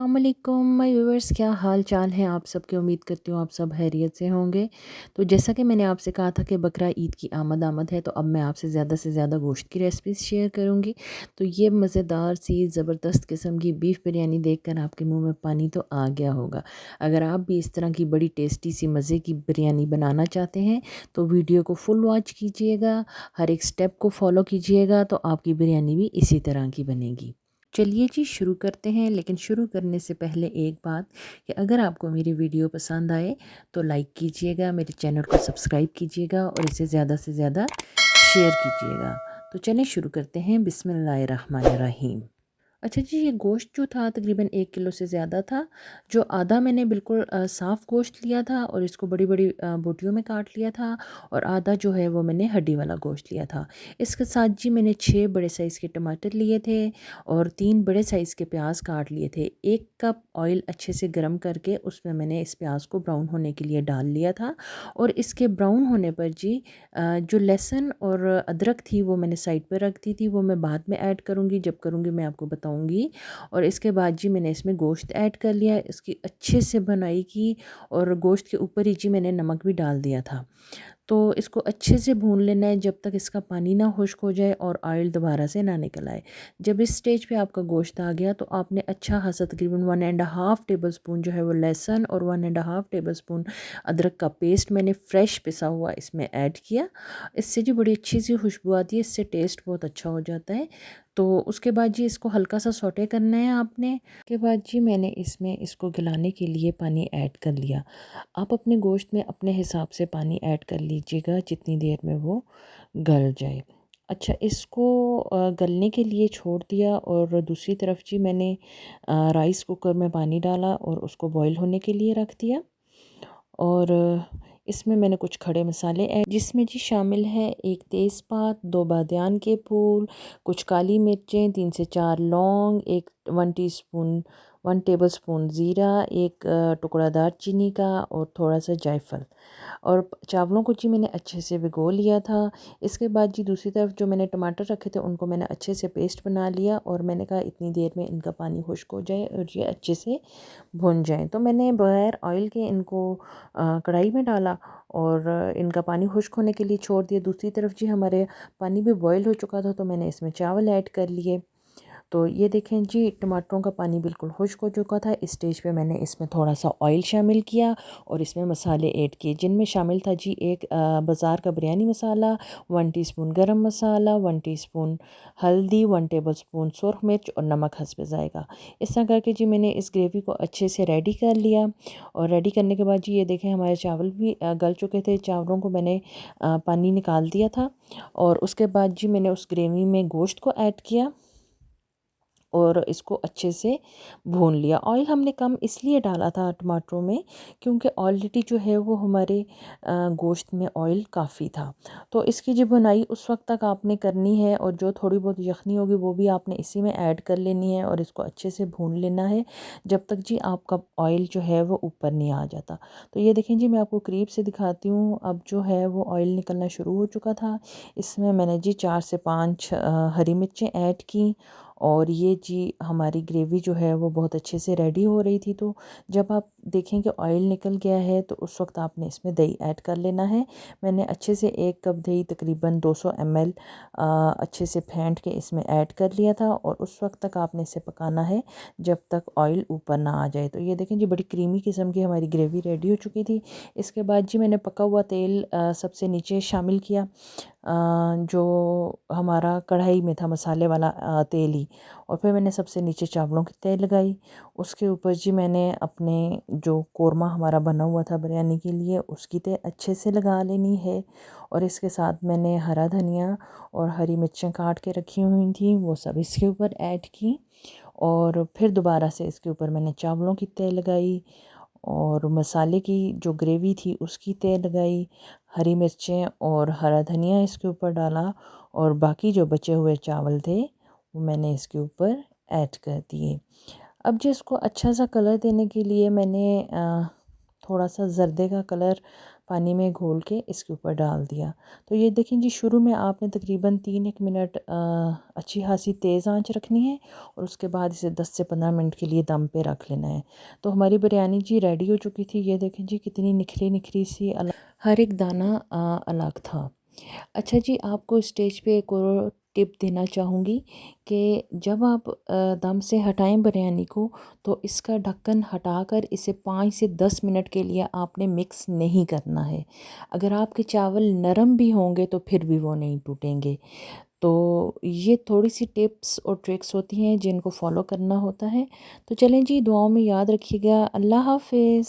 अस्सलामुअलैकुम my viewers, क्या हाल चाल है आप सबके। उम्मीद करती हूँ आप सब खैरियत से होंगे। तो जैसा कि मैंने आपसे कहा था कि बकरा ईद की आमद आमद है, तो अब मैं आपसे ज़्यादा से ज़्यादा गोश्त की रेसिपीज़ शेयर करूँगी। तो ये मज़ेदार सी ज़बरदस्त किस्म की बीफ बिरयानी देखकर आपके मुंह में पानी तो आ गया होगा। अगर आप भी इस तरह की बड़ी टेस्टी सी मज़े की बिरयानी बनाना चाहते हैं तो वीडियो को फुल वॉच कीजिएगा, हर एक स्टेप को फॉलो कीजिएगा, तो आपकी बिरयानी भी इसी तरह की बनेगी। चलिए जी शुरू करते हैं। लेकिन शुरू करने से पहले एक बात कि अगर आपको मेरी वीडियो पसंद आए तो लाइक कीजिएगा, मेरे चैनल को सब्सक्राइब कीजिएगा और इसे ज़्यादा से ज़्यादा शेयर कीजिएगा। तो चलिए शुरू करते हैं। बिस्मिल्लाहिर्रहमानिर्रहीम। अच्छा जी, ये गोश्त जो था तकरीबन 1 किलो से ज़्यादा था। जो आधा मैंने बिल्कुल साफ़ गोश्त लिया था और इसको बड़ी बड़ी बोटियों में काट लिया था, और आधा जो है वो मैंने हड्डी वाला गोश्त लिया था। इसके साथ जी मैंने 6 बड़े साइज़ के टमाटर लिए थे और 3 बड़े साइज़ के प्याज काट लिए थे। 1 कप ऑयल अच्छे से गर्म करके उसमें मैंने इस प्याज को ब्राउन होने के लिए डाल लिया था। और इसके ब्राउन होने पर जी जो लहसुन और अदरक थी वो मैंने साइड पर रख दी थी, वो मैं बाद में ऐड करूँगी, जब करूँगी मैं आपको बताऊँगी। और इसके बाद जी मैंने इसमें गोश्त ऐड कर लिया, इसकी अच्छे से भुनाई की, और गोश्त के ऊपर ही जी मैंने नमक भी डाल दिया था। तो इसको अच्छे से भून लेना है जब तक इसका पानी ना खुश्क हो जाए और ऑयल दोबारा से ना निकल आए। जब इस स्टेज पे आपका गोश्त आ गया तो आपने अच्छा खासा तकरीबन 1.5 टेबल स्पून जो है वो लहसुन और 1.5 टेबल स्पून अदरक का पेस्ट मैंने फ़्रेश पिसा हुआ इसमें ऐड किया। इससे जो बड़ी अच्छी सी खुशबू आती है, इससे टेस्ट बहुत अच्छा हो जाता है। तो उसके बाद जी इसको हल्का सा सौटे करना है आपने। के बाद जी मैंने इसमें इसको गलाने के लिए पानी ऐड कर लिया। आप अपने गोश्त में अपने हिसाब से पानी ऐड कर लीजिएगा जितनी देर में वो गल जाए। अच्छा, इसको गलने के लिए छोड़ दिया, और दूसरी तरफ जी मैंने राइस कुकर में पानी डाला और उसको बॉईल होने के लिए रख दिया। और इसमें मैंने कुछ खड़े मसाले ऐड, जिसमें जी शामिल है 1 तेज़पात, 2 बादियान के फूल, कुछ काली मिर्चें, 3 से 4 लौंग, 1 टेबलस्पून ज़ीरा, 1 टुकड़ा दालचीनी का, और थोड़ा सा जायफल। और चावलों को जी मैंने अच्छे से भिगो लिया था। इसके बाद जी दूसरी तरफ जो मैंने टमाटर रखे थे उनको मैंने अच्छे से पेस्ट बना लिया, और मैंने कहा इतनी देर में इनका पानी खुश्क हो जाए और ये अच्छे से भुन जाएँ। तो मैंने बगैर ऑयल के इनको कढ़ाई में डाला और इनका पानी खुश्क होने के लिए छोड़ दिया। दूसरी तरफ जी हमारे पानी भी बॉयल हो चुका था, तो मैंने इसमें चावल ऐड कर लिए। तो ये देखें जी, टमाटरों का पानी बिल्कुल खुश्क हो चुका था। इस स्टेज पे मैंने इसमें थोड़ा सा ऑयल शामिल किया और इसमें मसाले ऐड किए, जिनमें शामिल था जी एक बाज़ार का बिरयानी मसाला, 1 टीस्पून गरम मसाला, 1 टीस्पून हल्दी, 1 टेबलस्पून सुरख मिर्च और नमक हस्ब ज़ायक़ा। इस तरह करके जी मैंने इस ग्रेवी को अच्छे से रेडी कर लिया। और रेडी करने के बाद जी ये देखें हमारे चावल भी गल चुके थे। चावलों को मैंने पानी निकाल दिया था, और उसके बाद जी मैंने उस ग्रेवी में गोश्त को ऐड किया और इसको अच्छे से भून लिया। ऑयल हमने कम इसलिए डाला था टमाटरों में क्योंकि ऑलरेडी जो है वो हमारे गोश्त में ऑयल काफ़ी था। तो इसकी जो बुनाई उस वक्त तक आपने करनी है, और जो थोड़ी बहुत यखनी होगी वो भी आपने इसी में ऐड कर लेनी है, और इसको अच्छे से भून लेना है जब तक जी आपका ऑयल जो है वो ऊपर नहीं आ जाता। तो ये देखें जी, मैं आपको करीब से दिखाती हूँ। अब जो है वो ऑयल निकलना शुरू हो चुका था। इसमें मैंने जी 4 से 5 हरी मिर्चें ऐड की, और ये जी हमारी ग्रेवी जो है वो बहुत अच्छे से रेडी हो रही थी। तो जब आप देखें कि ऑयल निकल गया है तो उस वक्त आपने इसमें दही ऐड कर लेना है। मैंने अच्छे से 1 कप दही तकरीबन 200 ml अच्छे से फेंट के इसमें ऐड कर लिया था, और उस वक्त तक आपने इसे पकाना है जब तक ऑयल ऊपर ना आ जाए। तो ये देखें जी, बड़ी क्रीमी किस्म की हमारी ग्रेवी रेडी हो चुकी थी। इसके बाद जी मैंने पका हुआ तेल सबसे नीचे शामिल किया, जो हमारा कढ़ाई में था मसाले वाला तेल ही। और फिर मैंने सबसे नीचे चावलों की तह लगाई। उसके ऊपर जी मैंने अपने जो कोरमा हमारा बना हुआ था बिरयानी के लिए उसकी तह अच्छे से लगा लेनी है। और इसके साथ मैंने हरा धनिया और हरी मिर्चें काट के रखी हुई थी, वो सब इसके ऊपर ऐड की, और फिर दोबारा से इसके ऊपर मैंने चावलों की तह लगाई, और मसाले की जो ग्रेवी थी उसकी तह लगाई, हरी मिर्चें और हरा धनिया इसके ऊपर डाला, और बाकी जो बचे हुए चावल थे वो मैंने इसके ऊपर ऐड कर दिए। अब जो इसको अच्छा सा कलर देने के लिए मैंने थोड़ा सा जर्दे का कलर पानी में घोल के इसके ऊपर डाल दिया। तो ये देखें जी, शुरू में आपने तकरीबन 3-1 मिनट अच्छी खासी तेज़ आंच रखनी है और उसके बाद इसे 10 से 15 मिनट के लिए दम पे रख लेना है। तो हमारी बिरयानी जी रेडी हो चुकी थी। ये देखें जी कितनी निखरी निखरी सी, हर एक दाना अलग था। अच्छा जी, आपको स्टेज पे एक और टिप देना चाहूँगी कि जब आप दम से हटाएं बिरयानी को, तो इसका ढक्कन हटाकर इसे 5 से 10 मिनट के लिए आपने मिक्स नहीं करना है। अगर आपके चावल नरम भी होंगे तो फिर भी वो नहीं टूटेंगे। तो ये थोड़ी सी टिप्स और ट्रिक्स होती हैं जिनको फॉलो करना होता है। तो चलें जी, दुआओं में याद रखिएगा। अल्लाह हाफ़िज़।